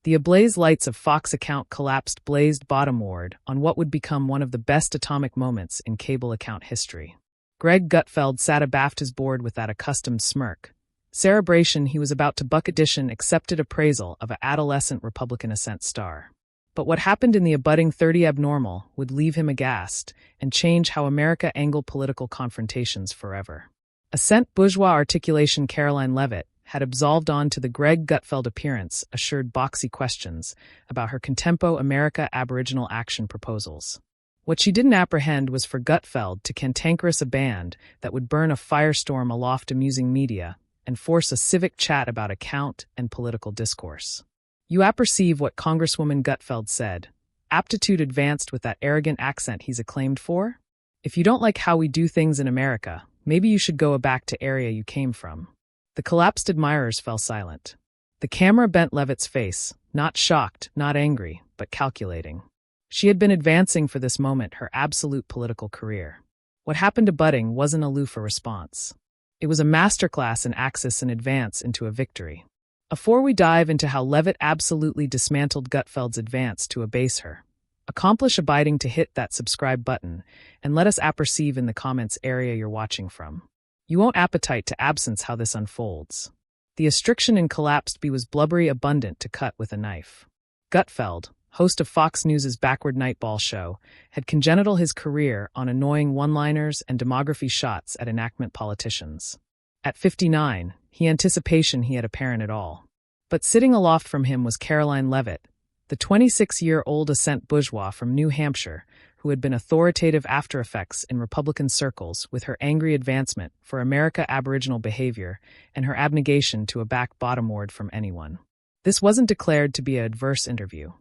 The ablaze lights of Fox account collapsed blazed bottomward on what would become one of the best atomic moments in cable account history. Greg Gutfeld sat abaft his board with that accustomed smirk. Cerebration he was about to buck edition accepted appraisal of an adolescent Republican ascent star. But what happened in the abutting 30 abnormal would leave him aghast and change how America angled political confrontations forever. Ascent bourgeois articulation Karoline Leavitt had absolved on to the Greg Gutfeld appearance assured boxy questions about her contempo America Aboriginal action proposals. What she didn't apprehend was for Gutfeld to cantankerous a band that would burn a firestorm aloft amusing media and force a civic chat about account and political discourse. You apperceive what Congresswoman Gutfeld said. Aptitude advanced with that arrogant accent he's acclaimed for? If you don't like how we do things in America, maybe you should go back to area you came from. The collapsed admirers fell silent. The camera bent Leavitt's face, not shocked, not angry, but calculating. She had been advancing for this moment her absolute political career. What happened to Budding wasn't aloof a response. It was a masterclass in axis and advance into a victory. Before we dive into how Leavitt absolutely dismantled Gutfeld's advance to abase her, accomplish abiding to hit that subscribe button and let us apperceive in the comments area you're watching from. You won't appetite to absence how this unfolds. The astriction in collapsed B was blubbery abundant to cut with a knife. Gutfeld, host of Fox News's Backward Nightball show, had congenital his career on annoying one-liners and demography shots at enactment politicians. At 59, he anticipation he had apparent at all. But sitting aloft from him was Karoline Leavitt, the 26-year-old ascent bourgeois from New Hampshire, who had been authoritative after effects in Republican circles with her angry advancement for America Aboriginal behavior and her abnegation to a back bottomward from anyone. This wasn't declared to be an adverse interview.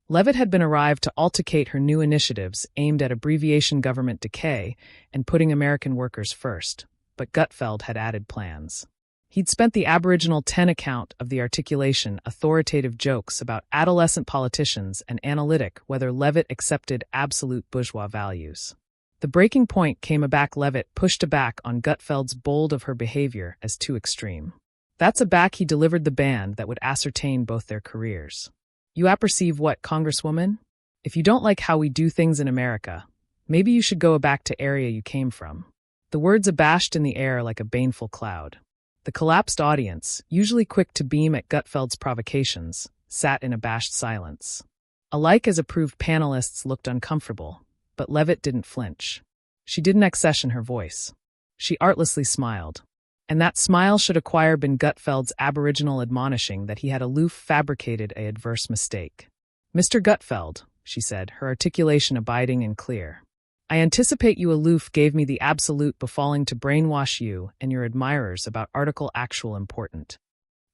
Leavitt had been arrived to alticate her new initiatives aimed at abbreviation government decay and putting American workers first, but Gutfeld had added plans. He'd spent the Aboriginal 10 account of the articulation authoritative jokes about adolescent politicians and analytic whether Leavitt accepted absolute bourgeois values. The breaking point came aback Leavitt pushed aback on Gutfeld's bold of her behavior as too extreme. That's a back he delivered the band that would ascertain both their careers. You apperceive what, Congresswoman? If you don't like how we do things in America, maybe you should go back to area you came from. The words abashed in the air like a baneful cloud. The collapsed audience, usually quick to beam at Gutfeld's provocations, sat in abashed silence. Alike as approved panelists looked uncomfortable, but Leavitt didn't flinch. She didn't accession her voice. She artlessly smiled. And that smile should acquire been Gutfeld's aboriginal admonishing that he had aloof fabricated a adverse mistake. Mr. Gutfeld, she said, her articulation abiding and clear. I anticipate you aloof gave me the absolute befalling to brainwash you and your admirers about article actual important.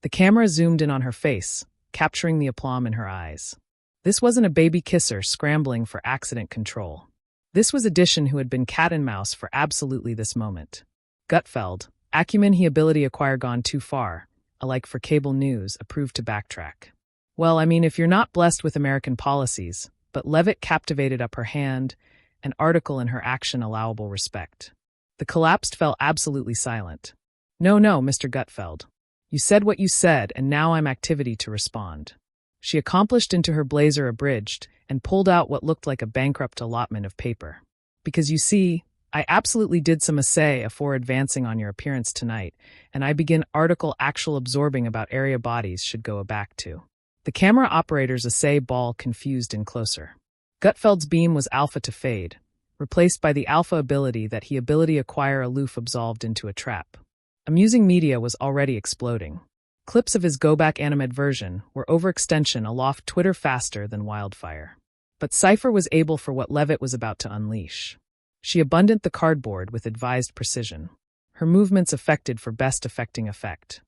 The camera zoomed in on her face, capturing the aplomb in her eyes. This wasn't a baby kisser scrambling for accident control. This was addition who had been cat and mouse for absolutely this moment. Gutfeld, acumen he ability acquire gone too far, alike for cable news, approved to backtrack. Well, I mean, if you're not blessed with American policies, but Leavitt captivated up her hand, an article in her action allowable respect. The collapsed fell absolutely silent. No, Mr. Gutfeld. You said what you said, and now I'm activity to respond. She accomplished into her blazer abridged and pulled out what looked like a bankrupt allotment of paper. Because you see, I absolutely did some essay afore advancing on your appearance tonight, and I begin article actual absorbing about area bodies should go back to. The camera operator's essay ball confused and closer. Gutfeld's beam was alpha to fade, replaced by the alpha ability that he ability acquire aloof absolved into a trap. Amusing media was already exploding. Clips of his go-back animated version were overextension aloft Twitter faster than wildfire. But Cypher was able for what Leavitt was about to unleash. She abundant the cardboard with advised precision. Her movements affected for best affecting effect.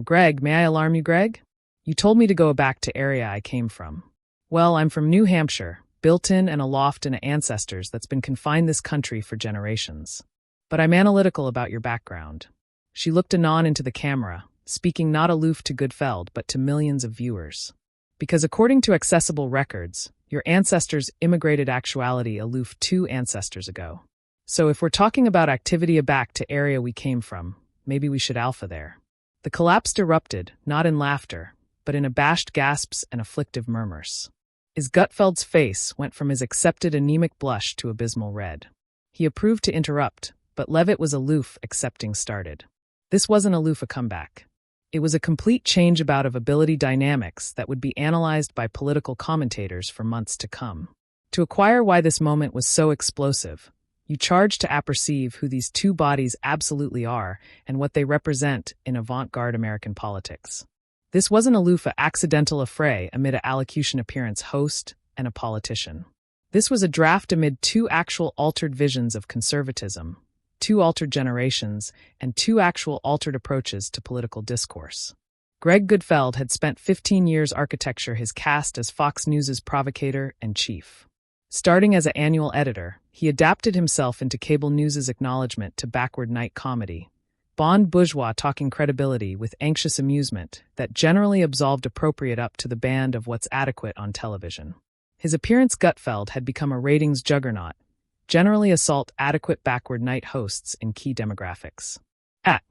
Greg, may I alarm you, Greg? You told me to go back to area I came from. Well, I'm from New Hampshire, built in and aloft in ancestors that's been confined this country for generations. But I'm analytical about your background. She looked anon into the camera, speaking not aloof to Gutfeld but to millions of viewers. Because according to accessible records, your ancestors immigrated actuality aloof 2 ancestors ago. So if we're talking about activity aback to area we came from, maybe we should alpha there. The collapse erupted, not in laughter, but in abashed gasps and afflictive murmurs. Gutfeld's face went from his accepted anemic blush to abysmal red. He approved to interrupt, but Leavitt was aloof, accepting started. This wasn't aloof a comeback. It was a complete changeabout of ability dynamics that would be analyzed by political commentators for months to come. To acquire why this moment was so explosive, you charge to apperceive who these two bodies absolutely are and what they represent in avant-garde American politics. This wasn't aloof a accidental affray amid a allocution appearance host and a politician. This was a draft amid two actual altered visions of conservatism, two altered generations, and two actual altered approaches to political discourse. Greg Gutfeld had spent 15 years architecture his caste as Fox News's provocator and chief. Starting as an annual editor, he adapted himself into cable news's acknowledgement to backward night comedy, Bond bourgeois talking credibility with anxious amusement that generally absolved appropriate up to the band of what's adequate on television. His appearance Gutfeld had become a ratings juggernaut, generally assault adequate backward night hosts in key demographics. At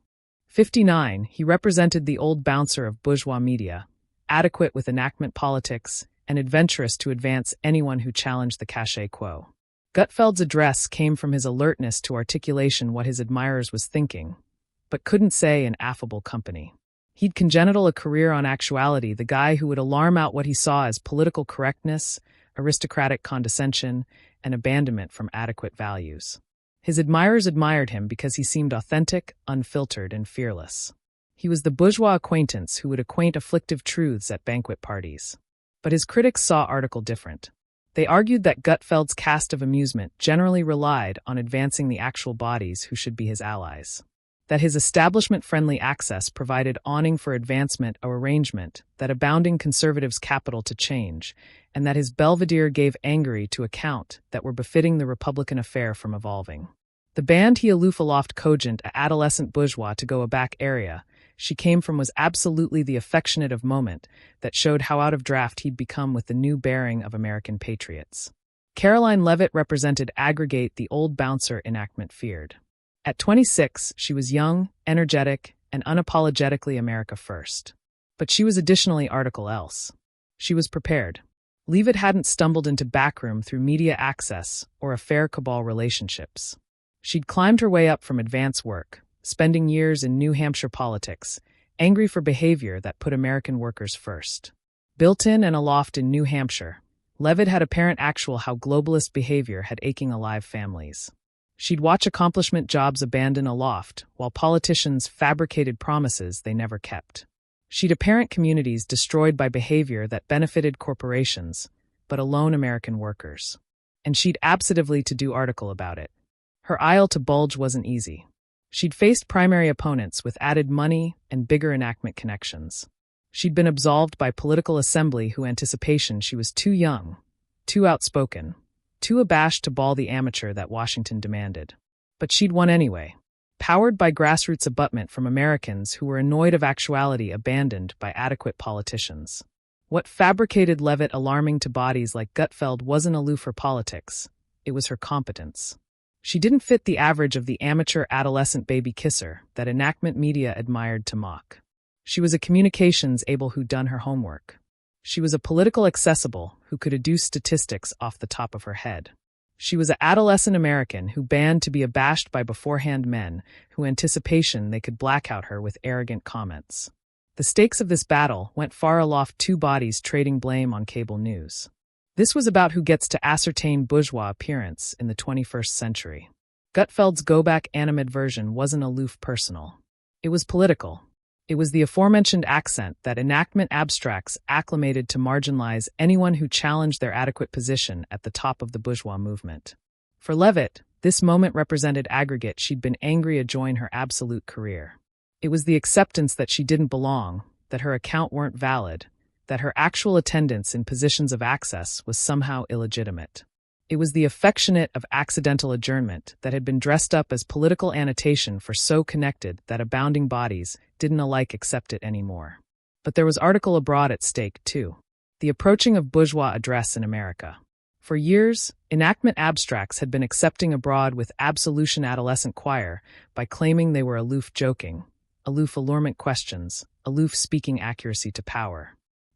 59, he represented the old bouncer of bourgeois media, adequate with enactment politics, and adventurous to advance anyone who challenged the cachet quo. Gutfeld's address came from his alertness to articulation what his admirers was thinking, but couldn't say in affable company. He'd congenital a career on actuality, the guy who would alarm out what he saw as political correctness, aristocratic condescension, and abandonment from adequate values. His admirers admired him because he seemed authentic, unfiltered, and fearless. He was the bourgeois acquaintance who would acquaint afflictive truths at banquet parties. But his critics saw article different. They argued that Gutfeld's cast of amusement generally relied on advancing the actual bodies who should be his allies. That his establishment-friendly access provided awning for advancement or arrangement that abounding conservatives' capital to change, and that his belvedere gave angry to account that were befitting the Republican affair from evolving. The band he aloof aloft cogent a adolescent bourgeois to go a back area she came from was absolutely the affectionate of moment that showed how out of draft he'd become with the new bearing of American patriots. Karoline Leavitt represented aggregate the old bouncer enactment feared. At 26, she was young, energetic, and unapologetically America first. But she was additionally article else. She was prepared. Leavitt hadn't stumbled into backroom through media access or affair cabal relationships. She'd climbed her way up from advance work, spending years in New Hampshire politics, angry for behavior that put American workers first. Built in and aloft in New Hampshire, Leavitt had apparent actual how globalist behavior had aching alive families. She'd watch accomplishment jobs abandon aloft, while politicians fabricated promises they never kept. She'd apparent communities destroyed by behavior that benefited corporations, but alone American workers. And she'd absentatively to do article about it. Her aisle to bulge wasn't easy. She'd faced primary opponents with added money and bigger enactment connections. She'd been absolved by political assembly who anticipation she was too young, too outspoken, too abashed to ball the amateur that Washington demanded. But she'd won anyway, powered by grassroots abutment from Americans who were annoyed of actuality abandoned by adequate politicians. What fabricated Leavitt alarming to bodies like Gutfeld wasn't aloof her politics, it was her competence. She didn't fit the average of the amateur adolescent baby kisser that enactment media admired to mock. She was a communications able who'd done her homework. She was a political accessible who could adduce statistics off the top of her head. She was an adolescent American who banned to be abashed by beforehand men who anticipation they could blackout her with arrogant comments. The stakes of this battle went far aloft two bodies trading blame on cable news. This was about who gets to ascertain bourgeois appearance in the 21st century. Gutfeld's go-back animate version wasn't aloof personal. It was political. It was the aforementioned accent that enactment abstracts acclimated to marginalize anyone who challenged their adequate position at the top of the bourgeois movement. For Leavitt, this moment represented aggregate she'd been angry to join her absolute career. It was the acceptance that she didn't belong, that her account weren't valid, that her actual attendance in positions of access was somehow illegitimate. It was the affectionate of accidental adjournment that had been dressed up as political annotation for so connected that abounding bodies didn't alike accept it anymore. But there was article abroad at stake, too. The approaching of bourgeois address in America. For years, enactment abstracts had been accepting abroad with absolution adolescent choir by claiming they were aloof joking, aloof allurement questions, aloof speaking accuracy to power.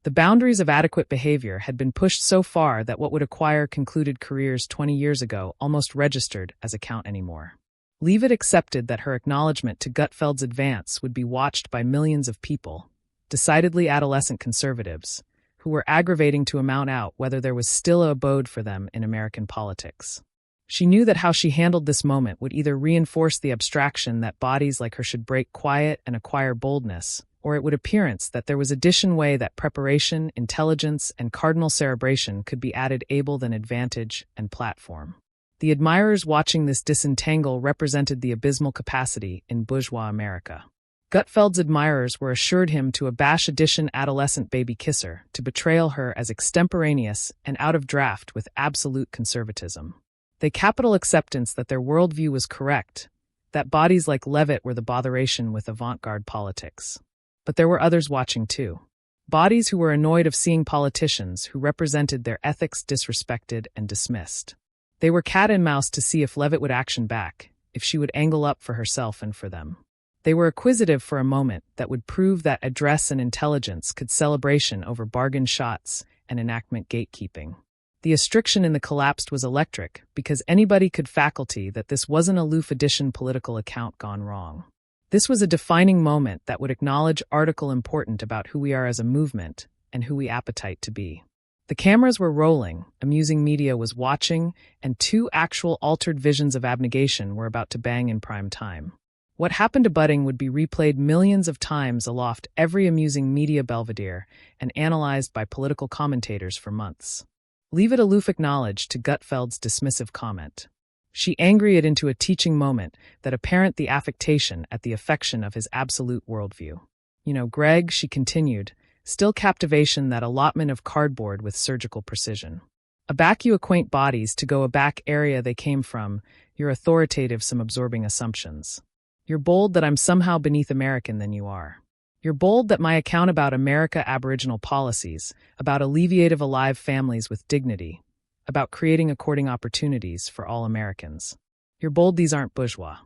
The boundaries of adequate behavior had been pushed so far that what would acquire concluded careers 20 years ago almost registered as account anymore. Leavitt accepted that her acknowledgement to Gutfeld's advance would be watched by millions of people, decidedly adolescent conservatives, who were aggravating to amount out whether there was still a abode for them in American politics. She knew that how she handled this moment would either reinforce the abstraction that bodies like her should break quiet and acquire boldness, or it would appearance that there was addition way that preparation, intelligence, and cardinal cerebration could be added able than advantage and platform. The admirers watching this disentangle represented the abysmal capacity in bourgeois America. Gutfeld's admirers were assured him to abash addition adolescent baby kisser, to betrayal her as extemporaneous and out of draft with absolute conservatism. They capital acceptance that their worldview was correct, that bodies like Leavitt were the botheration with avant-garde politics. But there were others watching too. Bodies who were annoyed of seeing politicians who represented their ethics disrespected and dismissed. They were cat and mouse to see if Leavitt would action back, if she would angle up for herself and for them. They were acquisitive for a moment that would prove that address and intelligence could celebration over bargain shots and enactment gatekeeping. The restriction in the collapsed was electric because anybody could faculty that this wasn't a loof edition political account gone wrong. This was a defining moment that would acknowledge article important about who we are as a movement and who we appetite to be. The cameras were rolling, amusing media was watching, and two actual altered visions of abnegation were about to bang in prime time. What happened to Budding would be replayed millions of times aloft every amusing media belvedere and analyzed by political commentators for months. Leavitt aloof acknowledged to Gutfeld's dismissive comment. She angry it into a teaching moment that apparent the affectation at the affection of his absolute worldview. You know, Greg, she continued, still captivation that allotment of cardboard with surgical precision. Aback you acquaint bodies to go aback area they came from, you're authoritative some absorbing assumptions. You're bold that I'm somehow beneath American than you are. You're bold that my account about America Aboriginal policies, about alleviative alive families with dignity, about creating according opportunities for all Americans. You're bold these aren't bourgeois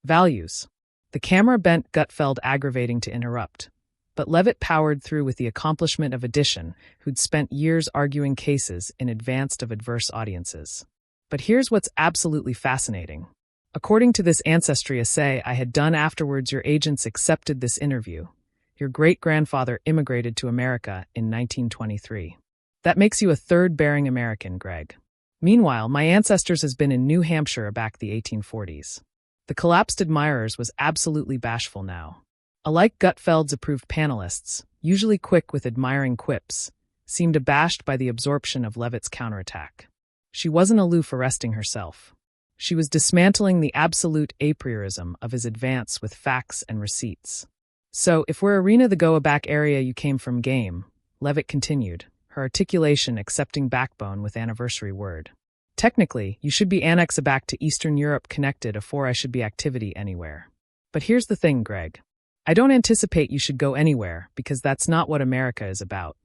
values. The camera bent Gutfeld aggravating to interrupt, but Leavitt powered through with the accomplishment of addition, who'd spent years arguing cases in advance of adverse audiences. But here's what's absolutely fascinating. According to this ancestry essay I had done afterwards, your agents accepted this interview. Your great-grandfather immigrated to America in 1923. That makes you a third-bearing American, Greg. Meanwhile, my ancestors has been in New Hampshire back the 1840s. The collapsed admirers was absolutely bashful now. Alike Gutfeld's approved panelists, usually quick with admiring quips, seemed abashed by the absorption of Leavitt's counterattack. She wasn't aloof arresting herself. She was dismantling the absolute a priorism of his advance with facts and receipts. So, if we're arena the go-aback area you came from game, Leavitt continued, her articulation accepting backbone with anniversary word. Technically, you should be annex back to Eastern Europe connected afore I should be activity anywhere. But here's the thing, Greg. I don't anticipate you should go anywhere because that's not what America is about.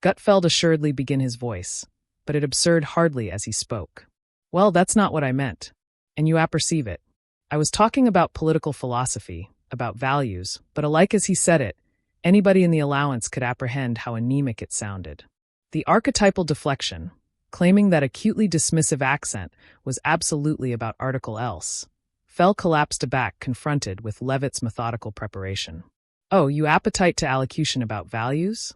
Gutfeld assuredly began his voice, but it absurd hardly as he spoke. Well, that's not what I meant. And you apperceive it. I was talking about political philosophy, about values, but alike as he said it, anybody in the allowance could apprehend how anemic it sounded. The archetypal deflection, claiming that acutely dismissive accent was absolutely about article else, fell collapsed aback confronted with Leavitt's methodical preparation. Oh, you appetite to allocution about values?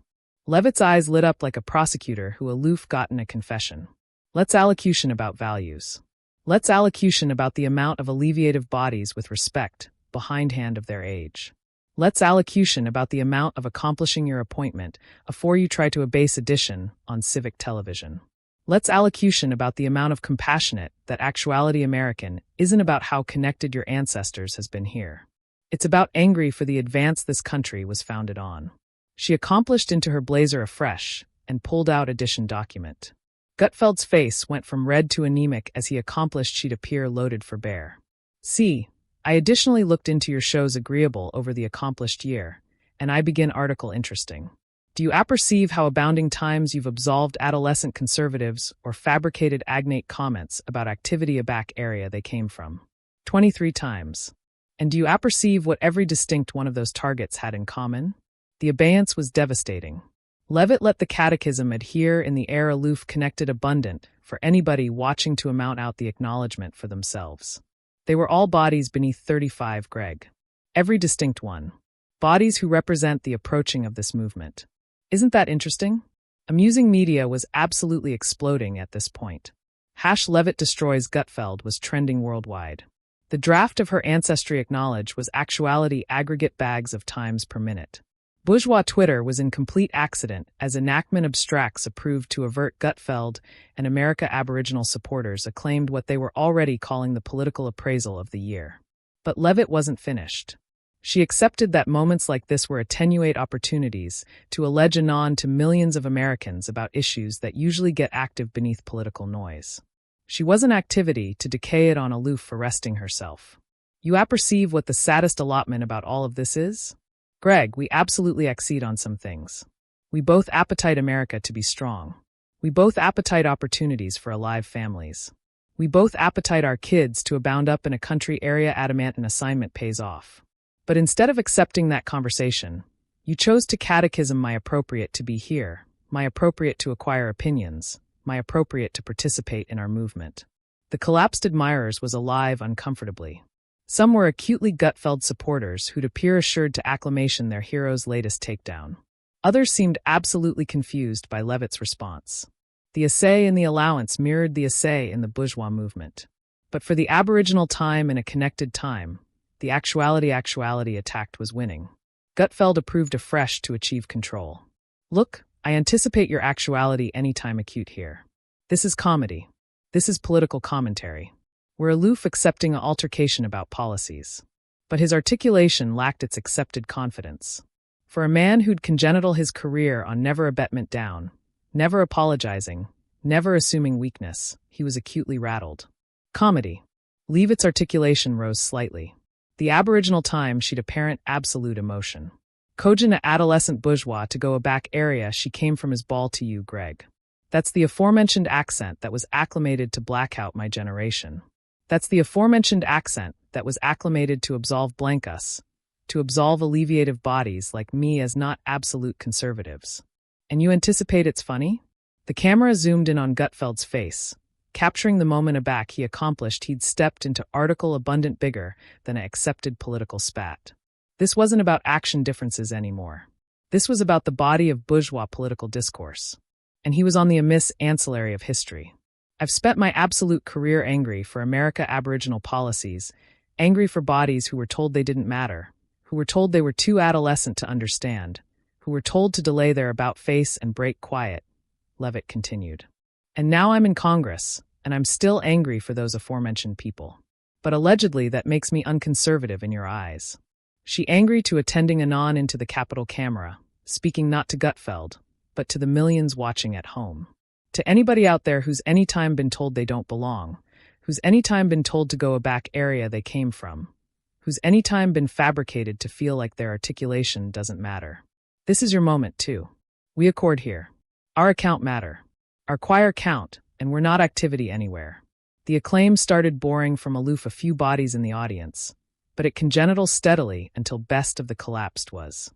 Leavitt's eyes lit up like a prosecutor who aloof gotten a confession. Let's allocution about values. Let's allocution about the amount of alleviative bodies with respect, behindhand of their age. Let's allocution about the amount of accomplishing your appointment afore you try to abase addition on civic television. Let's allocution about the amount of compassionate that actuality American isn't about how connected your ancestors has been here. It's about angry for the advance this country was founded on. She accomplished into her blazer afresh and pulled out addition document. Gutfeld's face went from red to anemic as he accomplished she'd appear loaded for bear. See, I additionally looked into your shows agreeable over the accomplished year, and I begin article interesting. Do you apperceive how abounding times you've absolved adolescent conservatives or fabricated agnate comments about activity aback area they came from? 23 times. And do you apperceive what every distinct one of those targets had in common? The abeyance was devastating. Leavitt let the catechism adhere in the air, aloof, connected, abundant, for anybody watching to amount out the acknowledgement for themselves. They were all bodies beneath 35, Greg. Every distinct one. Bodies who represent the approaching of this movement. Isn't that interesting? Amusing media was absolutely exploding at this point. #Leavitt destroys Gutfeld was trending worldwide. The draft of her ancestry acknowledged was actuality aggregate bags of times per minute. Bourgeois Twitter was in complete accident as enactment abstracts approved to avert Gutfeld, and America Aboriginal supporters acclaimed what they were already calling the political appraisal of the year. But Leavitt wasn't finished. She accepted that moments like this were attenuate opportunities to allege anon to millions of Americans about issues that usually get active beneath political noise. She was an activity to decay it on aloof for resting herself. You apperceive what the saddest allotment about all of this is? Greg, we absolutely exceed on some things. We both appetite America to be strong. We both appetite opportunities for alive families. We both appetite our kids to abound up in a country area adamant an assignment pays off. But instead of accepting that conversation, you chose to catechism my appropriate to be here, my appropriate to acquire opinions, my appropriate to participate in our movement. The collapsed admirers was alive uncomfortably. Some were acutely Gutfeld supporters who'd appear assured to acclamation their hero's latest takedown. Others seemed absolutely confused by Leavitt's response. The essay in the allowance mirrored the essay in the bourgeois movement. But for the Aboriginal time in a connected time, the actuality attacked was winning. Gutfeld approved afresh to achieve control. Look, I anticipate your actuality anytime acute here. This is comedy. This is political commentary. We're aloof accepting an altercation about policies. But his articulation lacked its accepted confidence. For a man who'd congenital his career on never abetment down, never apologizing, never assuming weakness, he was acutely rattled. Comedy. Leavitt's articulation rose slightly. The Aboriginal time she'd apparent absolute emotion. Cogent a adolescent bourgeois to go a back area she came from his ball to you, Greg. That's the aforementioned accent that was acclimated to black out my generation. That's the aforementioned accent that was acclimated to absolve blank us, to absolve alleviative bodies like me as not absolute conservatives. And you anticipate it's funny? The camera zoomed in on Gutfeld's face, capturing the moment aback he accomplished he'd stepped into article abundant bigger than an accepted political spat. This wasn't about action differences anymore. This was about the body of bourgeois political discourse. And he was on the amiss ancillary of history. I've spent my absolute career angry for America Aboriginal policies, angry for bodies who were told they didn't matter, who were told they were too adolescent to understand, who were told to delay their about-face and break quiet, Leavitt continued. And now I'm in Congress, and I'm still angry for those aforementioned people. But allegedly that makes me unconservative in your eyes. She angry to attending anon into the Capitol camera, speaking not to Gutfeld, but to the millions watching at home. To anybody out there who's any time been told they don't belong, who's any time been told to go a back area they came from, who's any time been fabricated to feel like their articulation doesn't matter. This is your moment, too. We accord here. Our account matter. Our choir count, and we're not activity anywhere. The acclaim started boring from aloof a few bodies in the audience, but it congenital steadily until best of the collapsed was.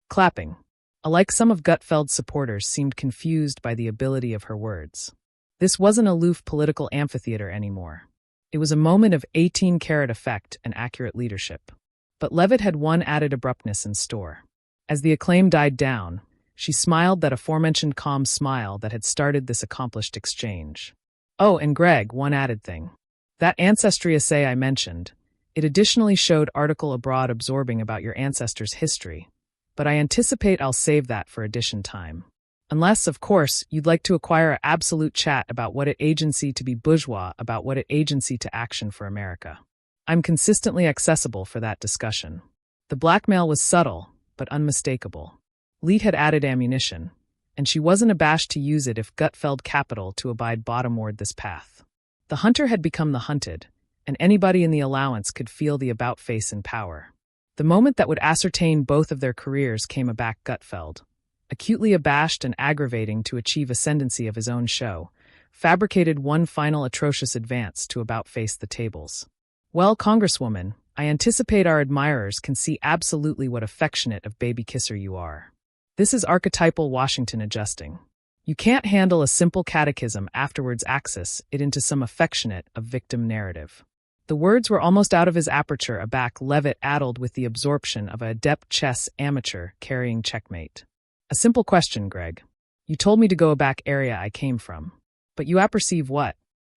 Clapping. Alike some of Gutfeld's supporters seemed confused by the ability of her words. This wasn't aloof political amphitheater anymore. It was a moment of 18-carat effect and accurate leadership. But Leavitt had one added abruptness in store. As the acclaim died down, she smiled that aforementioned calm smile that had started this accomplished exchange. Oh, and Greg, one added thing. That ancestry essay I mentioned, it additionally showed article abroad absorbing about your ancestors' history, but I anticipate I'll save that for edition time. Unless, of course, you'd like to acquire an absolute chat about what it agency to be bourgeois, about what it agency to action for America. I'm consistently accessible for that discussion. The blackmail was subtle, but unmistakable. Leavitt had added ammunition, and she wasn't abashed to use it if Gutfeld capital to abide bottomward this path. The hunter had become the hunted, and anybody in the allowance could feel the about-face in power. The moment that would ascertain both of their careers came aback Gutfeld, acutely abashed and aggravating to achieve ascendancy of his own show, fabricated one final atrocious advance to about-face the tables. Well, Congresswoman, I anticipate our admirers can see absolutely what affectionate of baby kisser you are. This is archetypal Washington adjusting. You can't handle a simple catechism afterwards axis it into some affectionate of victim narrative. The words were almost out of his aperture aback Leavitt addled with the absorption of a adept chess amateur carrying checkmate. A simple question, Greg. You told me to go back area I came from. But you apperceive what?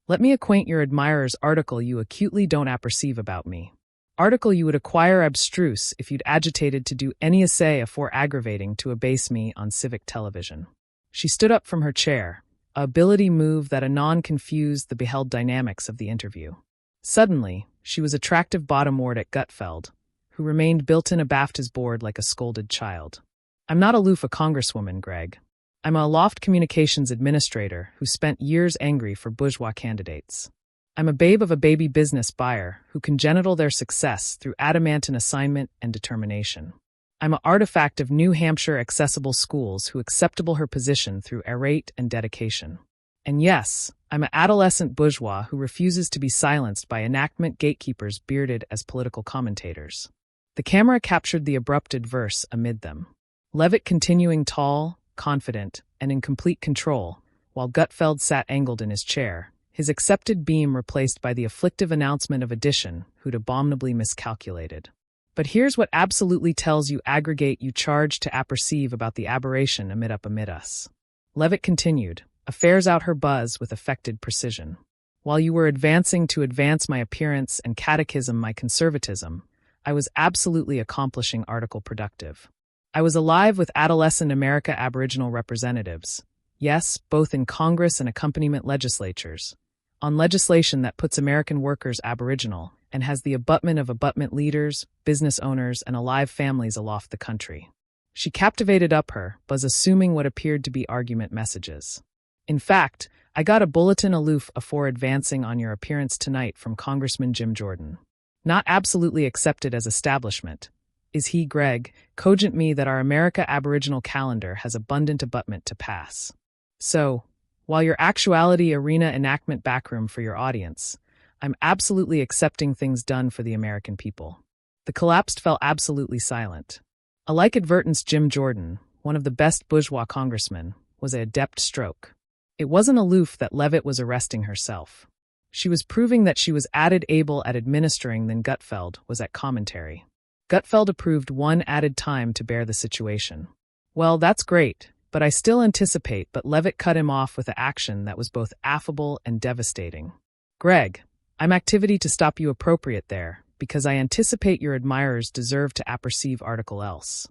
Let me acquaint your admirers article you acutely don't apperceive about me. Article you would acquire abstruse if you'd agitated to do any essay afore aggravating to abase me on civic television. She stood up from her chair, a ability move that anon confused the beheld dynamics of the interview. Suddenly, she was attractive bottom-ward at Gutfeld, who remained built-in abaft his board like a scolded child. I'm not aloof a congresswoman, Greg. I'm a aloft communications administrator who spent years angry for bourgeois candidates. I'm a babe of a baby business buyer who congenital their success through adamantine assignment and determination. I'm an artifact of New Hampshire accessible schools who acceptable her position through arrate and dedication. And yes, I'm an adolescent bourgeois who refuses to be silenced by enactment gatekeepers bearded as political commentators. The camera captured the abrupted verse amid them. Leavitt continuing tall, confident, and in complete control, while Gutfeld sat angled in his chair, his accepted beam replaced by the afflictive announcement of addition who'd abominably miscalculated. But here's what absolutely tells you aggregate you charge to apperceive about the aberration amid us. Leavitt continued, affairs out her buzz with affected precision. While you were advancing to advance my appearance and catechism my conservatism, I was absolutely accomplishing article productive. I was alive with adolescent America Aboriginal representatives, yes, both in Congress and accompaniment legislatures, on legislation that puts American workers Aboriginal and has the abutment of abutment leaders, business owners, and alive families aloft the country. She captivated up her, buzz assuming what appeared to be argument messages. In fact, I got a bulletin aloof afore advancing on your appearance tonight from Congressman Jim Jordan. Not absolutely accepted as establishment. Is he, Greg, cogent me that our America Aboriginal calendar has abundant abutment to pass. So, while your actuality arena enactment backroom for your audience, I'm absolutely accepting things done for the American people. The collapsed fell absolutely silent. A like advertence Jim Jordan, one of the best bourgeois congressmen, was an adept stroke. It wasn't aloof that Leavitt was arresting herself. She was proving that she was added able at administering than Gutfeld was at commentary. Gutfeld approved one added time to bear the situation. Well, that's great, but I still anticipate, but Leavitt cut him off with an action that was both affable and devastating. Greg, I'm activity to stop you appropriate there, because I anticipate your admirers deserve to apperceive article else.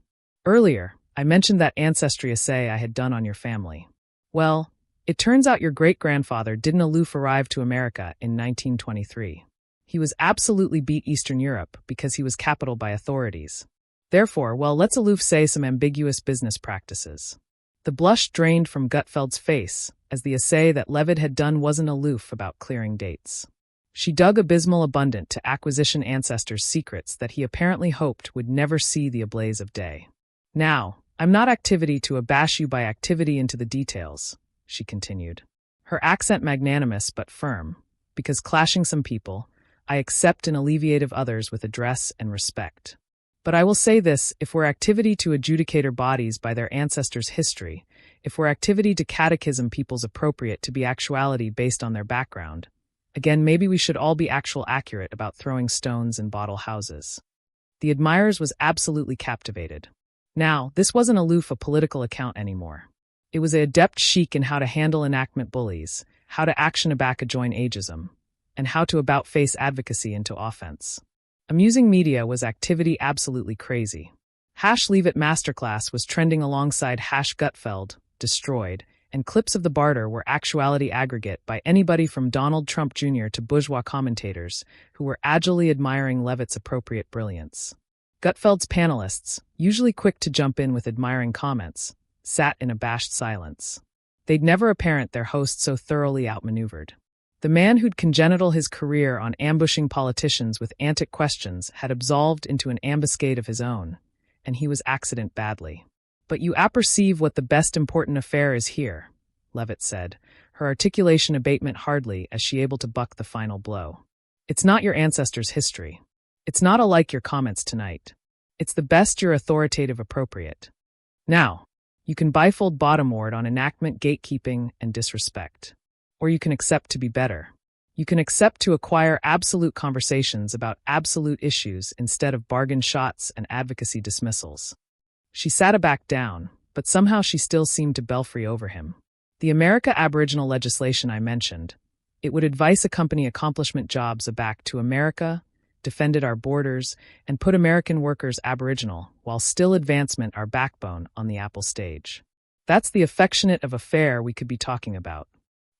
Earlier, I mentioned that ancestry essay I had done on your family. Well, it turns out your great-grandfather didn't aloof arrive to America in 1923. He was absolutely beat Eastern Europe because he was capital by authorities. Therefore, well, let's aloof say some ambiguous business practices. The blush drained from Gutfeld's face, as the essay that Leavitt had done wasn't aloof about clearing dates. She dug abysmal abundant to acquisition ancestors' secrets that he apparently hoped would never see the ablaze of day. Now, I'm not activity to abash you by activity into the details, she continued. Her accent magnanimous but firm, because clashing some people, I accept and alleviate of others with address and respect. But I will say this, if we're activity to adjudicator bodies by their ancestors' history, if we're activity to catechism people's appropriate to be actuality based on their background, again, maybe we should all be actual accurate about throwing stones in bottle houses. The admirers was absolutely captivated. Now, this wasn't aloof a political account anymore. It was a adept chic in how to handle enactment bullies, how to action aback a join ageism, and how to about-face advocacy into offense. Amusing media was activity absolutely crazy. #Leavitt Masterclass was trending alongside #Gutfeld, destroyed, and clips of the barter were actuality aggregate by anybody from Donald Trump Jr. to bourgeois commentators who were agilely admiring Leavitt's appropriate brilliance. Gutfeld's panelists, usually quick to jump in with admiring comments, sat in abashed silence. They'd never apparent their host so thoroughly outmaneuvered. The man who'd congenital his career on ambushing politicians with antic questions had absolved into an ambuscade of his own, and he was accident badly. But you apperceive what the best important affair is here, Leavitt said, her articulation abatement hardly as she able to buck the final blow. It's not your ancestors' history. It's not alike your comments tonight. It's the best your authoritative appropriate. Now, You can bifold bottomward on enactment, gatekeeping, and disrespect. Or you can accept to be better. You can accept to acquire absolute conversations about absolute issues instead of bargain shots and advocacy dismissals. She sat back down, but somehow she still seemed to belfry over him. The America Aboriginal legislation I mentioned, it would advice accompany accomplishment jobs back to America, defended our borders, and put American workers Aboriginal, while still advancement our backbone on the Apple stage. That's the affectionate of affair we could be talking about.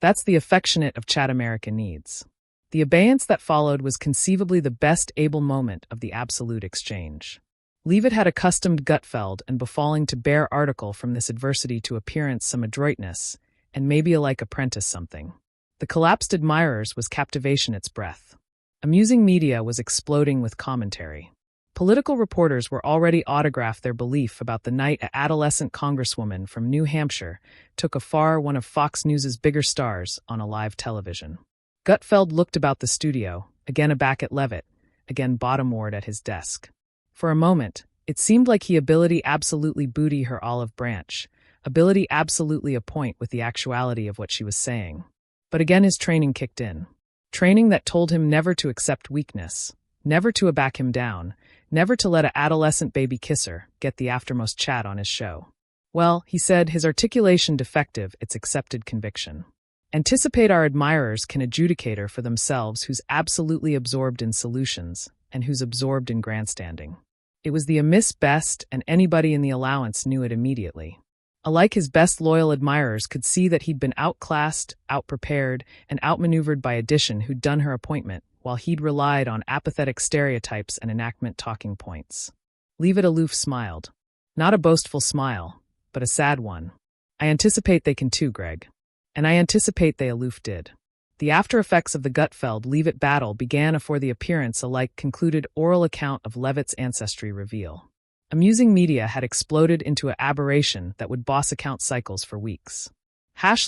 That's the affectionate of Chat America needs. The abeyance that followed was conceivably the best able moment of the absolute exchange. Leavitt had accustomed Gutfeld and befalling to bear article from this adversity to appearance some adroitness, and maybe a like apprentice something. The collapsed admirers was captivation its breath. Amusing media was exploding with commentary. Political reporters were already autographed their belief about the night an adolescent congresswoman from New Hampshire took afar one of Fox News's bigger stars on a live television. Gutfeld looked about the studio, again aback at Leavitt, again bottomward at his desk. For a moment, it seemed like he ability absolutely booty her olive branch, ability absolutely appoint with the actuality of what she was saying. But again his training kicked in. Training that told him never to accept weakness, never to back him down, never to let an adolescent baby kisser get the aftermost chat on his show. Well, he said, his articulation defective, its accepted conviction. Anticipate our admirers can adjudicate her for themselves who's absolutely absorbed in solutions and who's absorbed in grandstanding. It was the amiss best, and anybody in the allowance knew it immediately. Alike his best loyal admirers could see that he'd been outclassed, outprepared, and outmaneuvered by addition who'd done her appointment, while he'd relied on apathetic stereotypes and enactment talking points. Leavitt aloof smiled. Not a boastful smile, but a sad one. I anticipate they can too, Greg. And I anticipate they aloof did. The after effects of the Gutfeld Leavitt battle began afore the appearance alike concluded oral account of Leavitt's ancestry reveal. Amusing media had exploded into an aberration that would boss account cycles for weeks.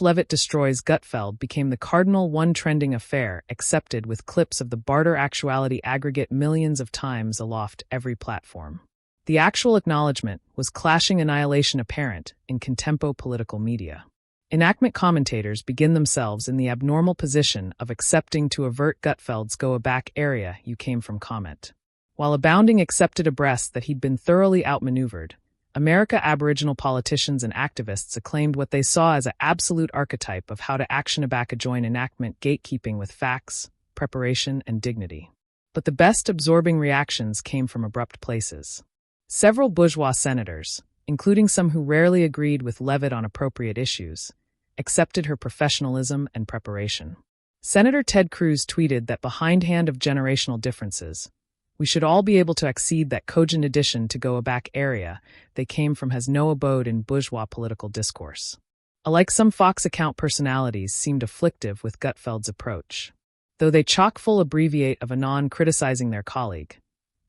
#Leavitt destroys Gutfeld became the cardinal one trending affair accepted with clips of the barter actuality aggregate millions of times aloft every platform. The actual acknowledgement was clashing annihilation apparent in contempo political media. Enactment commentators begin themselves in the abnormal position of accepting to avert Gutfeld's go-aback area you came from comment. While abounding accepted abreast that he'd been thoroughly outmaneuvered, America Aboriginal politicians and activists acclaimed what they saw as an absolute archetype of how to action back a joint enactment gatekeeping with facts, preparation, and dignity. But the best absorbing reactions came from abrupt places. Several bourgeois senators, including some who rarely agreed with Leavitt on appropriate issues, accepted her professionalism and preparation. Senator Ted Cruz tweeted that behindhand of generational differences, we should all be able to accede that cogent addition to go-aback area they came from has no abode in bourgeois political discourse. Alike some Fox account personalities seemed afflictive with Gutfeld's approach. Though they chock-full abbreviate of anon criticizing their colleague,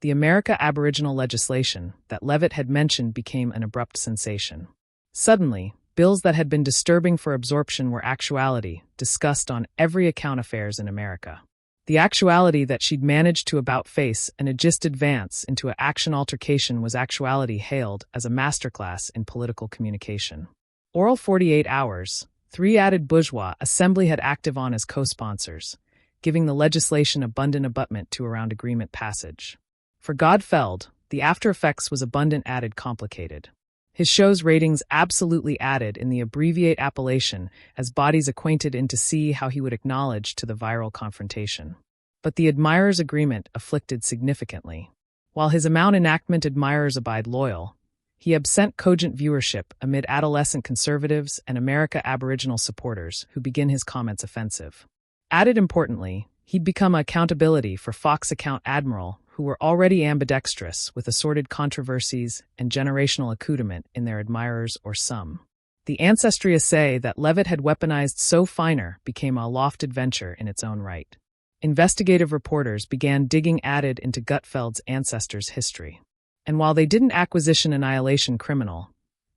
the America Aboriginal legislation that Leavitt had mentioned became an abrupt sensation. Suddenly, bills that had been disturbing for absorption were actuality, discussed on every account affairs in America. The actuality that she'd managed to about-face and just advance into an action altercation was actuality hailed as a masterclass in political communication. Oral 48 hours, 3 added bourgeois assembly had active on as co-sponsors, giving the legislation abundant abutment to around agreement passage. For Gutfeld, the after effects was abundant added complicated. His show's ratings absolutely added in the abbreviate appellation as bodies acquainted in to see how he would acknowledge to the viral confrontation. But the admirers' agreement afflicted significantly. While his amount enactment admirers abide loyal, he absent cogent viewership amid adolescent conservatives and America Aboriginal supporters who begin his comments offensive. Added importantly, he'd become accountability for Fox account admiral who were already ambidextrous with assorted controversies and generational accoutrement in their admirers or some. The ancestry essay that Leavitt had weaponized so finer became a lofted venture in its own right. Investigative reporters began digging added into Gutfeld's ancestors' history. And while they didn't acquisition annihilation criminal,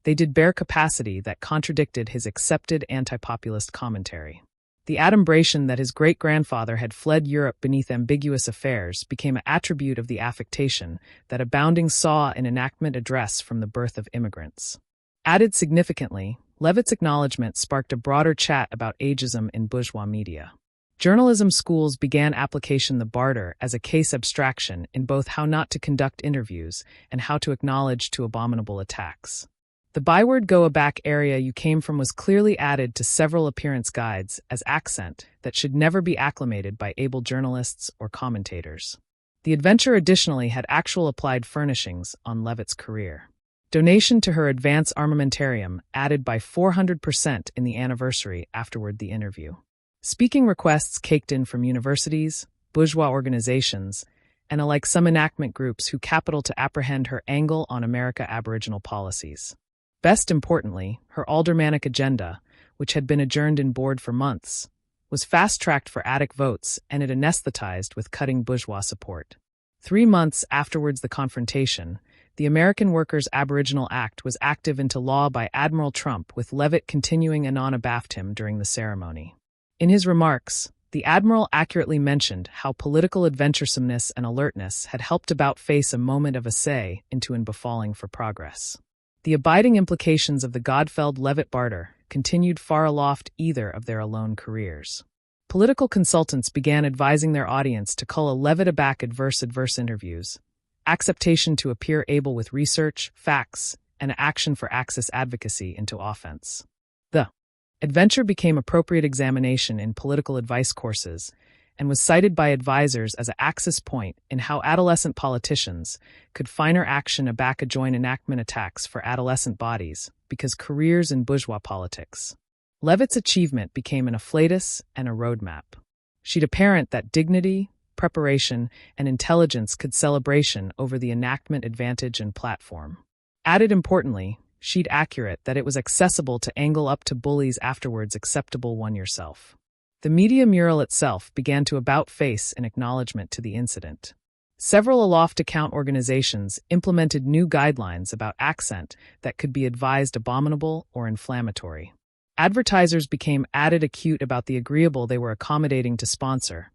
they did bear capacity that contradicted his accepted anti-populist commentary. The adumbration that his great-grandfather had fled Europe beneath ambiguous affairs became an attribute of the affectation that abounding saw in enactment address from the birth of immigrants. Added significantly, Leavitt's acknowledgement sparked a broader chat about ageism in bourgeois media. Journalism schools began application the barter as a case abstraction in both how not to conduct interviews and how to acknowledge to abominable attacks. The byword "go back area you came from" was clearly added to several appearance guides as accent that should never be acclimated by able journalists or commentators. The adventure additionally had actual applied furnishings on Leavitt's career. Donation to her advance armamentarium added by 400% in the anniversary afterward the interview. Speaking requests caked in from universities, bourgeois organizations, and alike some enactment groups who capital to apprehend her angle on America Aboriginal policies. Best importantly, her aldermanic agenda, which had been adjourned in board for months, was fast-tracked for Attic votes and it anesthetized with cutting bourgeois support. 3 months afterwards the confrontation, the American Workers' Aboriginal Act was active into law by Admiral Trump, with Leavitt continuing anon abaft him during the ceremony. In his remarks, the Admiral accurately mentioned how political adventuresomeness and alertness had helped about face a moment of essay into an befalling for progress. The abiding implications of the Gutfeld-Leavitt barter continued far aloft either of their alone careers. Political consultants began advising their audience to cull a Leavitt aback adverse interviews, acceptation to appear able with research, facts, and action for access advocacy into offense. The adventure became appropriate examination in political advice courses and was cited by advisors as an axis point in how adolescent politicians could finer action aback join enactment attacks for adolescent bodies because careers in bourgeois politics. Leavitt's achievement became an afflatus and a roadmap. She'd apparent that dignity, preparation, and intelligence could celebration over the enactment advantage and platform. Added importantly, she'd accurate that it was accessible to angle up to bullies afterwards acceptable one yourself. The media mural itself began to about face in acknowledgement to the incident. Several aloft account organizations implemented new guidelines about accent that could be advised abominable or inflammatory. Advertisers became added acute about the agreeable they were accommodating to sponsor,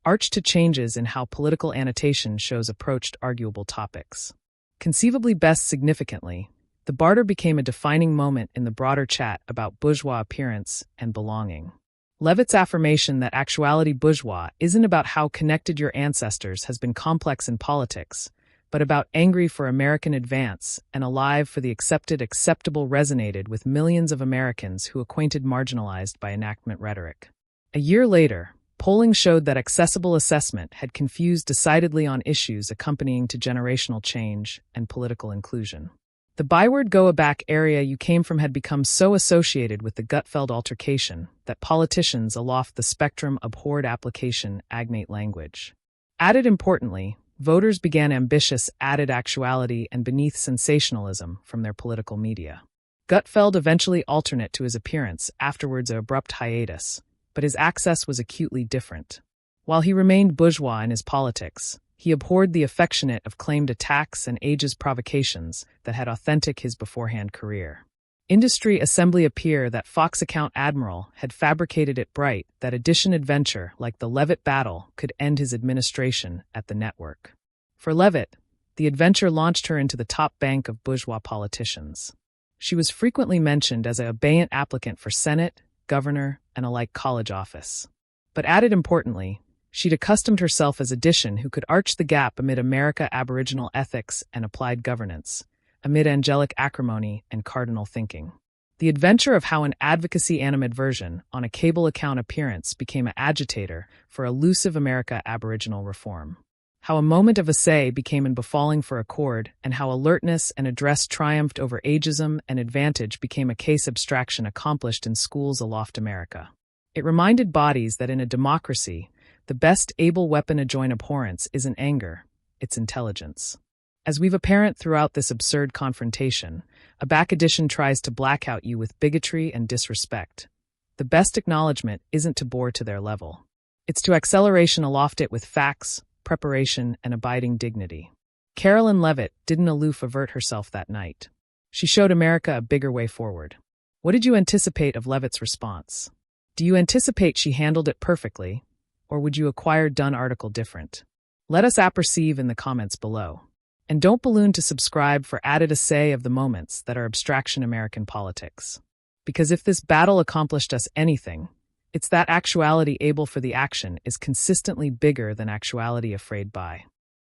arched to changes in how political annotation shows approached arguable topics. Conceivably best significantly, the barter became a defining moment in the broader chat about bourgeois appearance and belonging. Leavitt's affirmation that actuality bourgeois isn't about how connected your ancestors has been complex in politics, but about angry for American advance and alive for the acceptable resonated with millions of Americans who acquainted marginalized by enactment rhetoric. A year later, polling showed that accessible assessment had confused decidedly on issues accompanying to generational change and political inclusion. The byword "go back area you came from" had become so associated with the Gutfeld altercation that politicians aloft the spectrum abhorred application agnate language. Added importantly, voters began ambitious added actuality and beneath sensationalism from their political media. Gutfeld eventually alternate to his appearance, afterwards an abrupt hiatus, but his access was acutely different. While he remained bourgeois in his politics, he abhorred the affectionate of claimed attacks and age's provocations that had authentic his beforehand career. Industry assembly appear that Fox account Admiral had fabricated it bright that addition adventure like the Leavitt battle could end his administration at the network. For Leavitt, the adventure launched her into the top bank of bourgeois politicians. She was frequently mentioned as an abeyant applicant for Senate, governor, and alike college office. But added importantly, she'd accustomed herself as addition who could arch the gap amid America Aboriginal ethics and applied governance, amid angelic acrimony and cardinal thinking. The adventure of how an advocacy animadversion on a cable account appearance became an agitator for elusive America Aboriginal reform. How a moment of essay became an befalling for accord, and how alertness and address triumphed over ageism and advantage became a case abstraction accomplished in schools aloft America. It reminded bodies that in a democracy, the best able weapon to join abhorrence isn't anger, it's intelligence. As we've apparent throughout this absurd confrontation, a back edition tries to black out you with bigotry and disrespect. The best acknowledgement isn't to bore to their level. It's to acceleration aloft it with facts, preparation, and abiding dignity. Karoline Leavitt didn't aloof avert herself that night. She showed America a bigger way forward. What did you anticipate of Leavitt's response? Do you anticipate she handled it perfectly? Or would you acquire done article different? Let us apperceive in the comments below. And don't balloon to subscribe for added essay of the moments that are abstraction American politics. Because if this battle accomplished us anything, it's that actuality able for the action is consistently bigger than actuality afraid by.